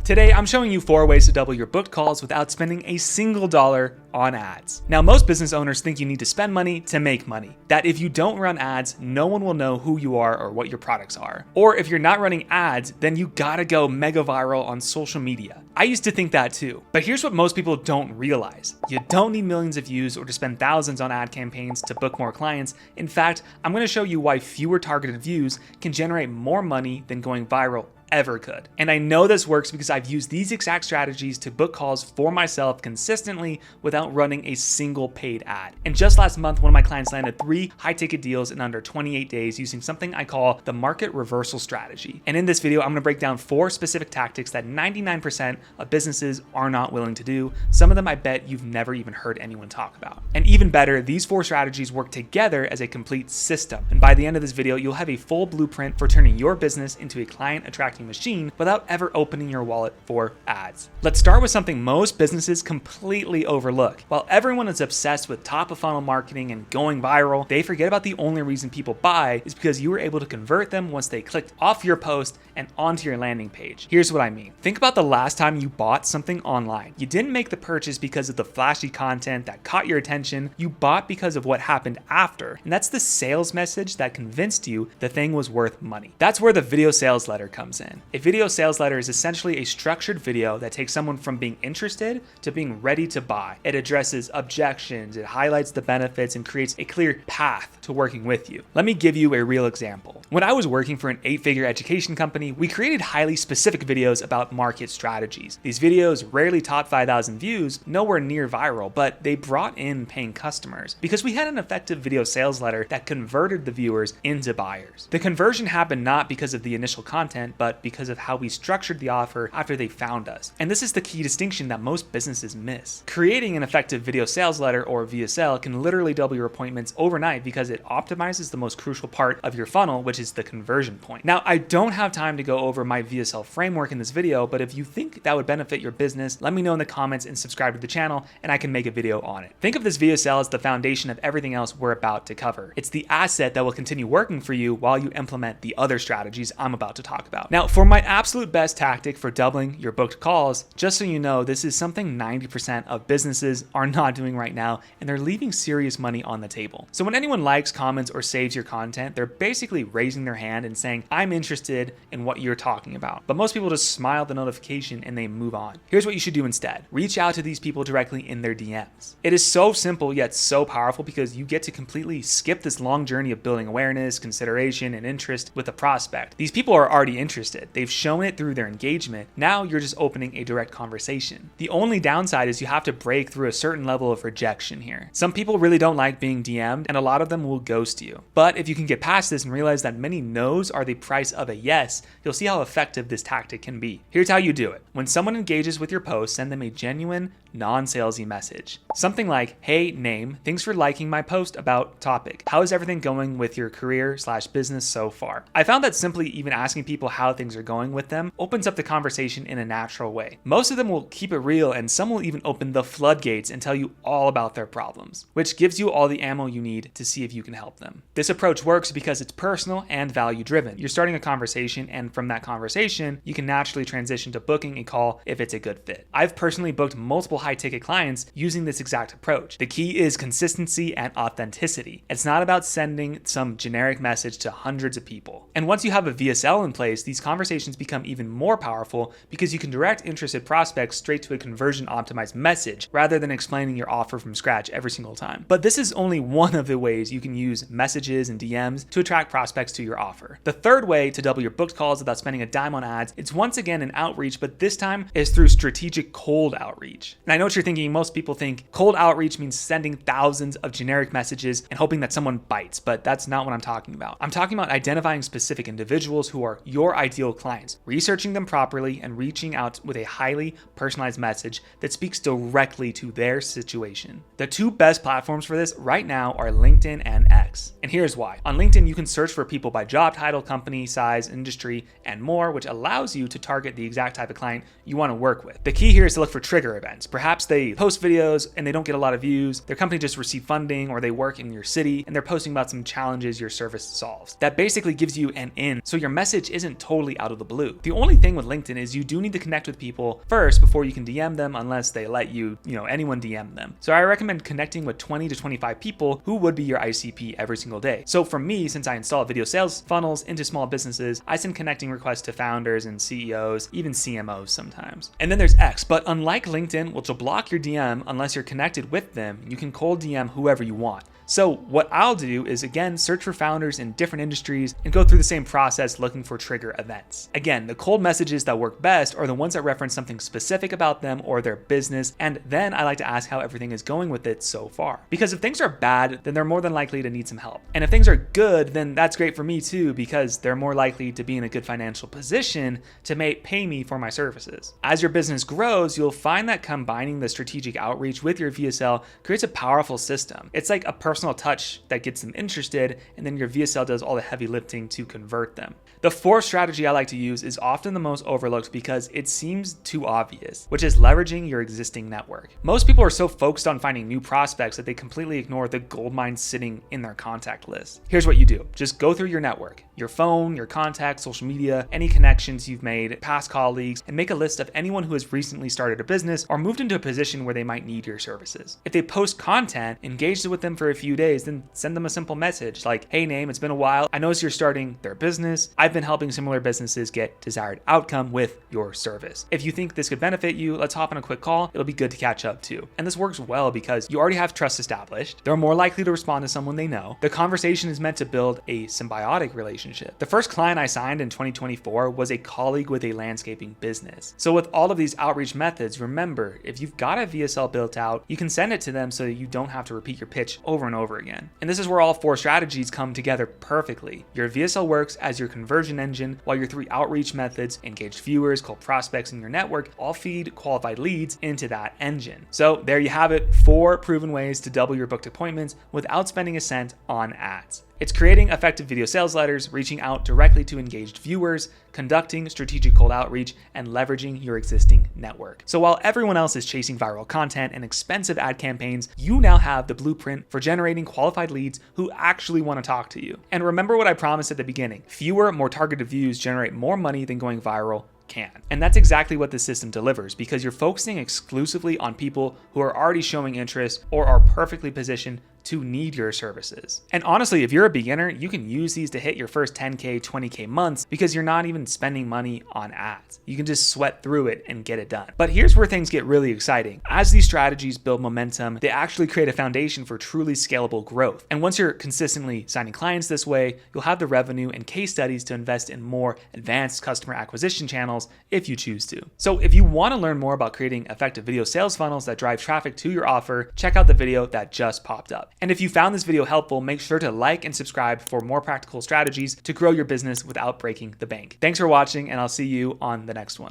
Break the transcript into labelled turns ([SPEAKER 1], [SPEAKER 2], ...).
[SPEAKER 1] Today, I'm showing you 4 ways to double your booked calls without spending a single dollar on ads. Now, most business owners think you need to spend money to make money. That if you don't run ads, no one will know who you are or what your products are. Or if you're not running ads, then you gotta go mega viral on social media. I used to think that too, but here's what most people don't realize. You don't need millions of views or to spend thousands on ad campaigns to book more clients. In fact, I'm gonna show you why fewer targeted views can generate more money than going viral ever could. And I know this works because I've used these exact strategies to book calls for myself consistently without running a single paid ad. And just last month, one of my clients landed 3 high-ticket deals in under 28 days using something I call the market reversal strategy. And in this video, I'm gonna break down 4 specific tactics that 99% of businesses are not willing to do. Some of them I bet you've never even heard anyone talk about. And even better, these 4 strategies work together as a complete system. And by the end of this video, you'll have a full blueprint for turning your business into a client attracting machine without ever opening your wallet for ads. Let's start with something most businesses completely overlook. While everyone is obsessed with top of funnel marketing and going viral, they forget about the only reason people buy is because you were able to convert them once they clicked off your post and onto your landing page. Here's what I mean. Think about the last time you bought something online. You didn't make the purchase because of the flashy content that caught your attention. You bought because of what happened after. And that's the sales message that convinced you the thing was worth money. That's where the video sales letter comes in. A video sales letter is essentially a structured video that takes someone from being interested to being ready to buy. It addresses objections, it highlights the benefits, and creates a clear path to working with you. Let me give you a real example. When I was working for an 8-figure education company, we created highly specific videos about market strategies. These videos rarely topped 5,000 views, nowhere near viral, but they brought in paying customers because we had an effective video sales letter that converted the viewers into buyers. The conversion happened not because of the initial content, but because of how we structured the offer after they found us. And this is the key distinction that most businesses miss. Creating an effective video sales letter or VSL can literally double your appointments overnight because it optimizes the most crucial part of your funnel, which is the conversion point. Now, I don't have time to go over my VSL framework in this video, but if you think that would benefit your business, let me know in the comments and subscribe to the channel and I can make a video on it. Think of this VSL as the foundation of everything else we're about to cover. It's the asset that will continue working for you while you implement the other strategies I'm about to talk about. Now, for my absolute best tactic for doubling your booked calls, just so you know, this is something 90% of businesses are not doing right now, and they're leaving serious money on the table. So when anyone likes, comments, or saves your content, they're basically raising their hand and saying, I'm interested in what you're talking about. But most people just smile at the notification and they move on. Here's what you should do instead. Reach out to these people directly in their DMs. It is so simple yet so powerful because you get to completely skip this long journey of building awareness, consideration, and interest with a prospect. These people are already interested. They've shown it through their engagement. Now you're just opening a direct conversation. The only downside is you have to break through a certain level of rejection here. Some people really don't like being DM'd, and a lot of them will ghost you. But if you can get past this and realize that many no's are the price of a yes, you'll see how effective this tactic can be. Here's how you do it. When someone engages with your post, send them a genuine, non-salesy message. Something like, hey, name, thanks for liking my post about topic. How is everything going with your career/business so far? I found that simply even asking people how things are going with them opens up the conversation in a natural way. Most of them will keep it real, and some will even open the floodgates and tell you all about their problems, which gives you all the ammo you need to see if you can help them. This approach works because it's personal and value driven. You're starting a conversation, and from that conversation, you can naturally transition to booking a call if it's a good fit. I've personally booked multiple high-ticket clients using this exact approach. The key is consistency and authenticity. It's not about sending some generic message to hundreds of people. And once you have a VSL in place, these conversations become even more powerful because you can direct interested prospects straight to a conversion optimized message rather than explaining your offer from scratch every single time. But this is only one of the ways you can use messages and DMs to attract prospects to your offer. The third way to double your booked calls without spending a dime on ads, it's once again an outreach, but this time is through strategic cold outreach. And I know what you're thinking. Most people think cold outreach means sending thousands of generic messages and hoping that someone bites, but that's not what I'm talking about. I'm talking about identifying specific individuals who are your ideal clients, researching them properly, and reaching out with a highly personalized message that speaks directly to their situation. The 2 best platforms for this right now are LinkedIn and X. And here's why. On LinkedIn, you can search for people by job title, company, size, industry, and more, which allows you to target the exact type of client you want to work with. The key here is to look for trigger events. Perhaps they post videos and they don't get a lot of views, their company just received funding, or they work in your city and they're posting about some challenges your service solves. That basically gives you an in, so your message isn't totally totally out of the blue. The only thing with LinkedIn is you do need to connect with people first before you can DM them, unless they let you, anyone DM them. So I recommend connecting with 20 to 25 people who would be your ICP every single day. So for me, since I install video sales funnels into small businesses, I send connecting requests to founders and CEOs, even CMOs sometimes. And then there's X, but unlike LinkedIn, which will block your DM unless you're connected with them, you can cold DM whoever you want. So what I'll do is, again, search for founders in different industries and go through the same process looking for trigger events. Again, the cold messages that work best are the ones that reference something specific about them or their business, and then I like to ask how everything is going with it so far. Because if things are bad, then they're more than likely to need some help. And if things are good, then that's great for me too, because they're more likely to be in a good financial position to pay me for my services. As your business grows, you'll find that combining the strategic outreach with your VSL creates a powerful system. It's like a personal touch that gets them interested, and then your VSL does all the heavy lifting to convert them. The fourth strategy I like to use is often the most overlooked because it seems too obvious, which is leveraging your existing network. Most people are so focused on finding new prospects that they completely ignore the gold mine sitting in their contact list. Here's what you do. Just go through your network, your phone, your contacts, social media, any connections you've made, past colleagues, and make a list of anyone who has recently started a business or moved into a position where they might need your services. If they post content, engage with them for a few days, then send them a simple message like, hey name, it's been a while. I noticed you're starting their business. I've been helping similar businesses get desired outcome with your service. If you think this could benefit you, let's hop on a quick call. It'll be good to catch up too. And this works well because you already have trust established. They're more likely to respond to someone they know. The conversation is meant to build a symbiotic relationship. The first client I signed in 2024 was a colleague with a landscaping business. So with all of these outreach methods, remember, if you've got a VSL built out, you can send it to them so that you don't have to repeat your pitch over and over again. And this is where all four strategies come together perfectly. Your VSL works as your conversion engine, while your three outreach methods, engaged viewers, cold prospects, and your network all feed qualified leads into that engine. So there you have it, 4 proven ways to double your booked appointments without spending a cent on ads. It's creating effective video sales letters, reaching out directly to engaged viewers, conducting strategic cold outreach, and leveraging your existing network. So while everyone else is chasing viral content and expensive ad campaigns, you now have the blueprint for generating qualified leads who actually want to talk to you. And remember what I promised at the beginning, fewer, more targeted views generate more money than going viral can. And that's exactly what the system delivers, because you're focusing exclusively on people who are already showing interest or are perfectly positioned to need your services. And honestly, if you're a beginner, you can use these to hit your first 10K, 20K months because you're not even spending money on ads. You can just sweat through it and get it done. But here's where things get really exciting. As these strategies build momentum, they actually create a foundation for truly scalable growth. And once you're consistently signing clients this way, you'll have the revenue and case studies to invest in more advanced customer acquisition channels if you choose to. So if you want to learn more about creating effective video sales funnels that drive traffic to your offer, check out the video that just popped up. And if you found this video helpful, make sure to like and subscribe for more practical strategies to grow your business without breaking the bank. Thanks for watching, and I'll see you on the next one.